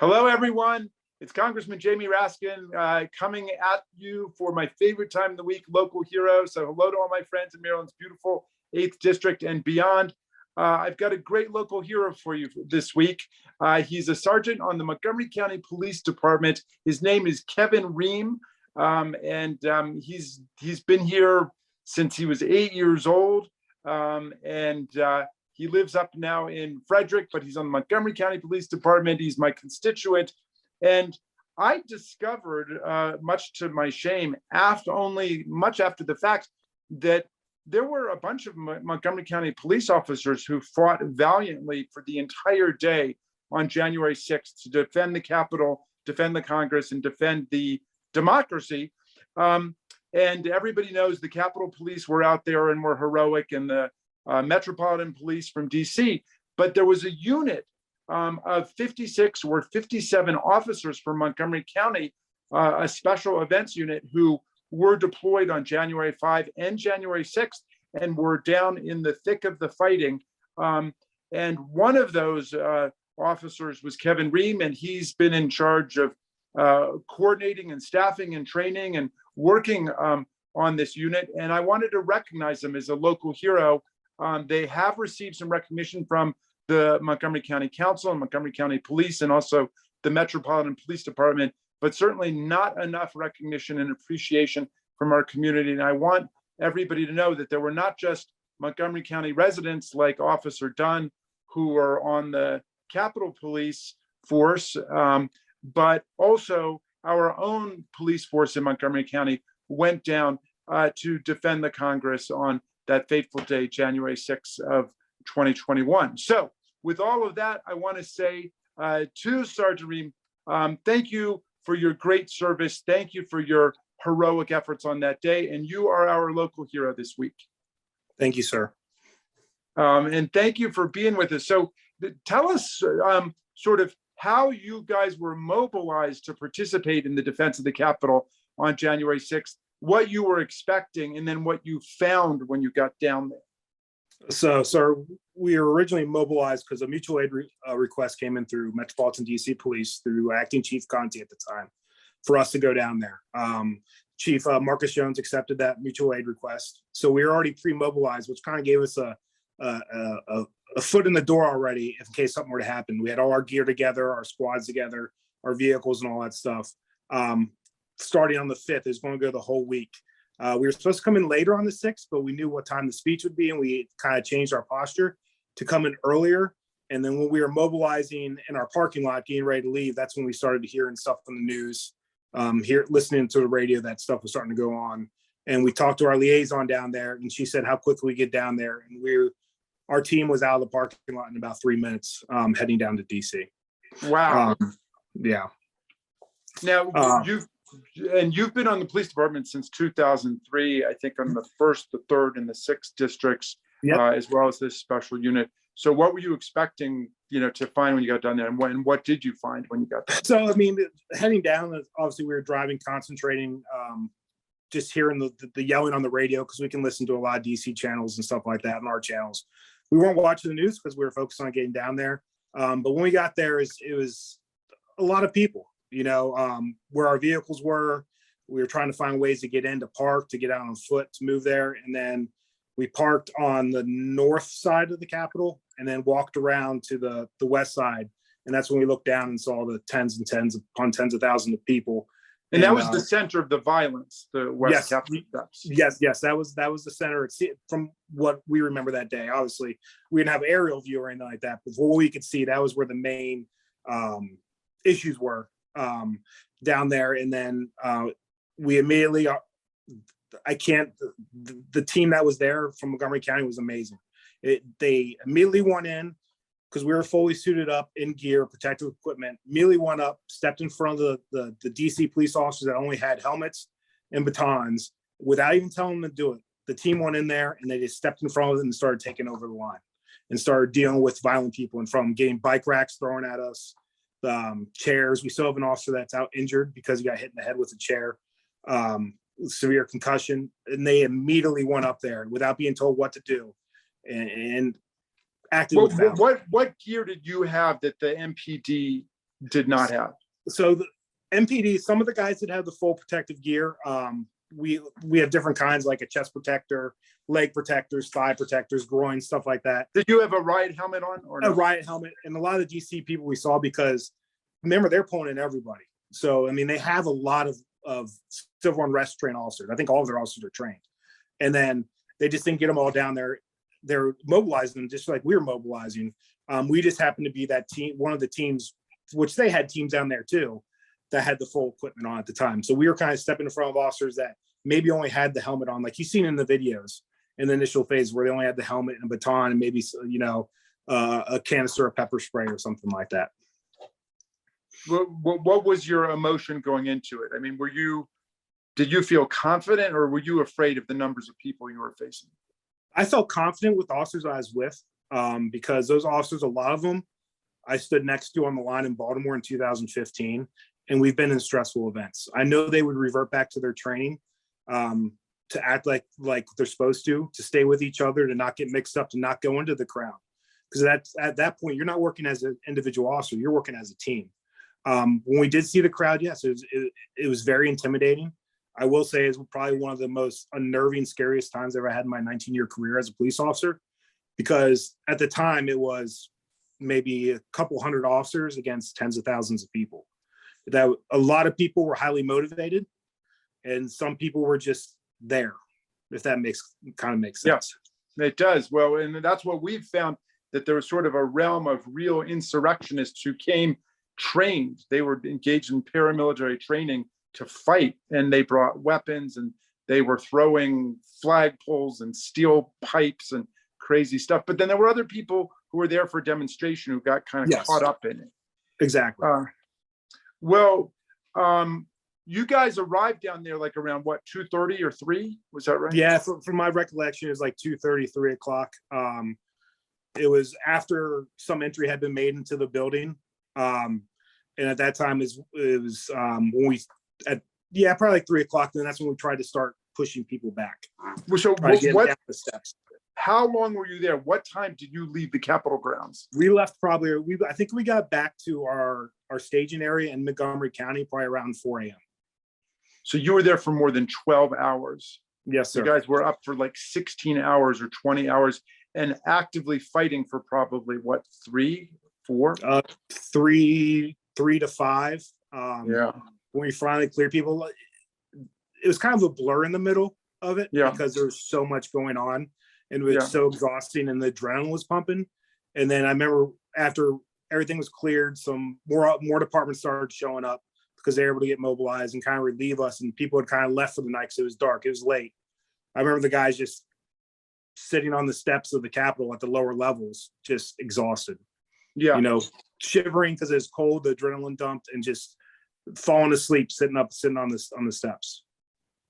Hello, everyone. It's Congressman Jamie Raskin coming at you for my favorite time of the week, Local Hero. So hello to all my friends in Maryland's beautiful 8th District and beyond. I've got a great local hero for you this week. He's a sergeant on the Montgomery County Police Department. His name is Kevin Ream, and he's been here since he was 8 years old, and he lives up now in Frederick, but he's on the Montgomery County Police Department. He's my constituent. And I discovered, much to my shame, much after the fact, that there were a bunch of Montgomery County police officers who fought valiantly for the entire day on January 6th to defend the Capitol, defend the Congress, and defend the democracy. And everybody knows the Capitol Police were out there and were heroic, and the Metropolitan Police from DC. But there was a unit of 56 or 57 officers from Montgomery County, a special events unit, who were deployed on January 5 and January 6th and were down in the thick of the fighting. And one of those officers was Kevin Ream, and he's been in charge of coordinating and staffing and training and working on this unit. And I wanted to recognize him as a local hero. They have received some recognition from the Montgomery County Council and Montgomery County Police, and also the Metropolitan Police Department, but certainly not enough recognition and appreciation from our community. And I want everybody to know that there were not just Montgomery County residents like Officer Dunn who are on the Capitol Police force, but also our own police force in Montgomery County went down to defend the Congress on that fateful day, January 6th of 2021. So with all of that, I want to say to Sergeant Ream, thank you for your great service. Thank you for your heroic efforts on that day. And you are our local hero this week. Thank you, sir. And thank you for being with us. So tell us sort of how you guys were mobilized to participate in the defense of the Capitol on January 6th, what you were expecting, and then what you found when you got down there. So, sir, we were originally mobilized because a mutual aid request came in through Metropolitan DC Police, through Acting Chief Conti at the time, for us to go down there. Chief Marcus Jones accepted that mutual aid request. So we were already pre-mobilized, which kind of gave us a foot in the door already in case something were to happen. We had all our gear together, our squads together, our vehicles and all that stuff. Starting on the 5th, it was going to go the whole week. We were supposed to come in later on the 6th, but we knew what time the speech would be, and we kind of changed our posture to come in earlier. And then when we were mobilizing in our parking lot, getting ready to leave, that's when we started hearing stuff on the news, listening to the radio, that stuff was starting to go on. And we talked to our liaison down there, and she said how quickly we get down there. And our team was out of the parking lot in about 3 minutes, heading down to DC. Wow. Yeah. Now, you've been on the police department since 2003, I think, on the 1st, the 3rd, and the 6th districts, yep, as well as this special unit. So what were you expecting, to find when you got down there, and what did you find when you got there? So, I mean, heading down, obviously we were driving, concentrating, just hearing the yelling on the radio, because we can listen to a lot of DC channels and stuff like that on our channels. We weren't watching the news because we were focused on getting down there. But when we got there, it was a lot of people. Where our vehicles were, we were trying to find ways to get in, to park, to get out on foot, to move there. And then we parked on the north side of the Capitol and then walked around to the west side. And that's when we looked down and saw the tens upon tens of thousands of people. And that was the center of the violence, the West Capitol steps. Yes, that was the center. From what we remember that day. Obviously, we didn't have aerial view or anything like that, but what we could see, that was where the main issues were down there. And then we immediately, the team that was there from Montgomery County was amazing. They immediately went in, because we were fully suited up in gear, protective equipment, immediately went up, stepped in front of the DC police officers that only had helmets and batons, without even telling them to do it. The team went in there and they just stepped in front of them and started taking over the line and started dealing with violent people in front of them, getting bike racks thrown at us, chairs. We still have an officer that's out injured because he got hit in the head with a chair, severe concussion. And they immediately went up there without being told what to do and acted with violence. What gear did you have that the MPD did not have? So the MPD, some of the guys that have the full protective gear, we have different kinds, like a chest protector, leg protectors, thigh protectors, groin, stuff like that. Did you have a riot helmet on or no? A riot helmet, and a lot of DC people we saw, because remember, they're pulling in everybody. So I mean, they have a lot of civil unrest trained officers. I think all of their officers are trained, and then they just didn't get them all down there. They're mobilizing them just like we were mobilizing. We just happened to be that team, one of the teams, which they had teams down there too, that had the full equipment on at the time. So we were kind of stepping in front of officers that maybe only had the helmet on, like you've seen in the videos in the initial phase, where they only had the helmet and a baton and maybe, a canister of pepper spray or something like that. What was your emotion going into it? I mean, did you feel confident, or were you afraid of the numbers of people you were facing? I felt confident with the officers I was with, because those officers, a lot of them, I stood next to on the line in Baltimore in 2015, and we've been in stressful events. I know they would revert back to their training, to act like they're supposed to stay with each other, to not get mixed up, to not go into the crowd. Because at that point, you're not working as an individual officer, you're working as a team. When we did see the crowd, yes, it was very intimidating. I will say it's probably one of the most unnerving, scariest times I've ever had in my 19-year career as a police officer, because at the time it was maybe a couple hundred officers against tens of thousands of people. That a lot of people were highly motivated, and some people were just there, if that makes sense. Yeah, it does. Well, and that's what we've found, that there was sort of a realm of real insurrectionists who came trained. They were engaged in paramilitary training to fight, and they brought weapons, and they were throwing flagpoles and steel pipes and crazy stuff. But then there were other people who were there for a demonstration who got kind of caught up in it. Exactly. You guys arrived down there like around what, 2:30 or 3? Was that right? Yeah, from my recollection, it was like 2:30, 3 o'clock. It was after some entry had been made into the building. And at that time it was when we probably like 3 o'clock. Then that's when we tried to start pushing people back. So down the steps. How long were you there? What time did you leave the Capitol grounds? We left I think we got back to our staging area in Montgomery County probably around 4 a.m. So you were there for more than 12 hours. Yes, sir. You guys were up for like 16 hours or 20 hours and actively fighting for probably what, 3, 4? 3 to 5. Yeah. When we finally cleared people, it was kind of a blur in the middle of it, because there was so much going on, and it was so exhausting, and the adrenaline was pumping. And then I remember after everything was cleared, some more departments started showing up, because they were able to get mobilized and kind of relieve us, and people had kind of left for the night because it was dark, it was late. I remember the guys just sitting on the steps of the Capitol at the lower levels, just exhausted. Yeah. Shivering because it's cold, the adrenaline dumped, and just falling asleep, sitting on the steps.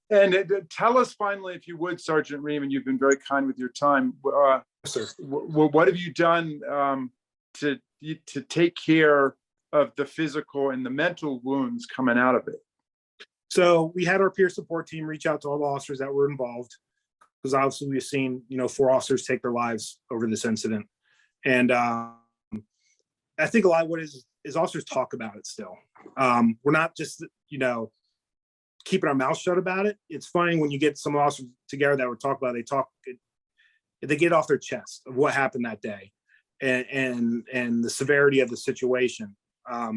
And tell us finally, if you would, Sergeant Ream, and you've been very kind with your time. Sir. What have you done to take care of the physical and the mental wounds coming out of it? So we had our peer support team reach out to all the officers that were involved, because obviously we've seen 4 officers take their lives over this incident. And I think a lot of what is officers talk about it still. We're not just keeping our mouth shut about it. It's funny when you get some officers together that would talk about it, they get off their chest of what happened that day, and the severity of the situation. I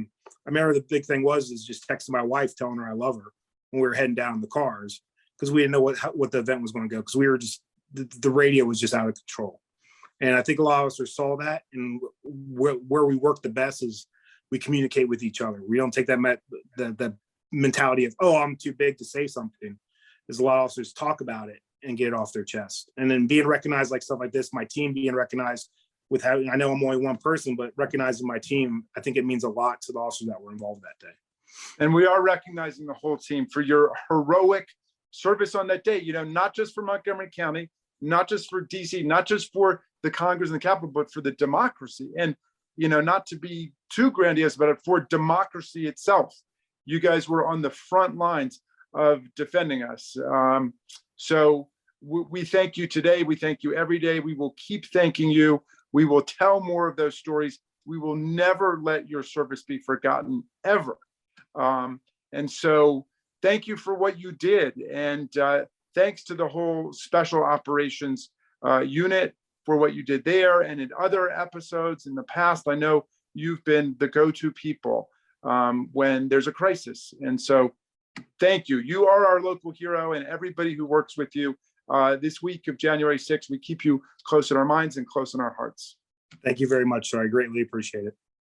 remember the big thing was just texting my wife telling her I love her when we were heading down in the cars, because we didn't know what the event was going to go, because we were just the radio was just out of control. And I think a lot of us saw that, and where we work the best is we communicate with each other. We don't take that mentality of, oh, I'm too big to say something. There's a lot of officers talk about it and get it off their chest. And then being recognized like stuff like this, my team being recognized with having, I know I'm only one person, but recognizing my team, I think it means a lot to the officers that were involved that day. And we are recognizing the whole team for your heroic service on that day, not just for Montgomery County, not just for DC, not just for the Congress and the Capitol, but for the democracy. And, not to be too grandiose about it, for democracy itself. You guys were on the front lines of defending us. So we thank you today. We thank you every day. We will keep thanking you. We will tell more of those stories. We will never let your service be forgotten, ever. And so thank you for what you did. And thanks to the whole special operations unit for what you did there and in other episodes in the past. I know you've been the go-to people when there's a crisis. And so thank you. You are our local hero, and everybody who works with you this week of January 6th, we keep you close in our minds and close in our hearts. Thank you very much, sir. I greatly appreciate it.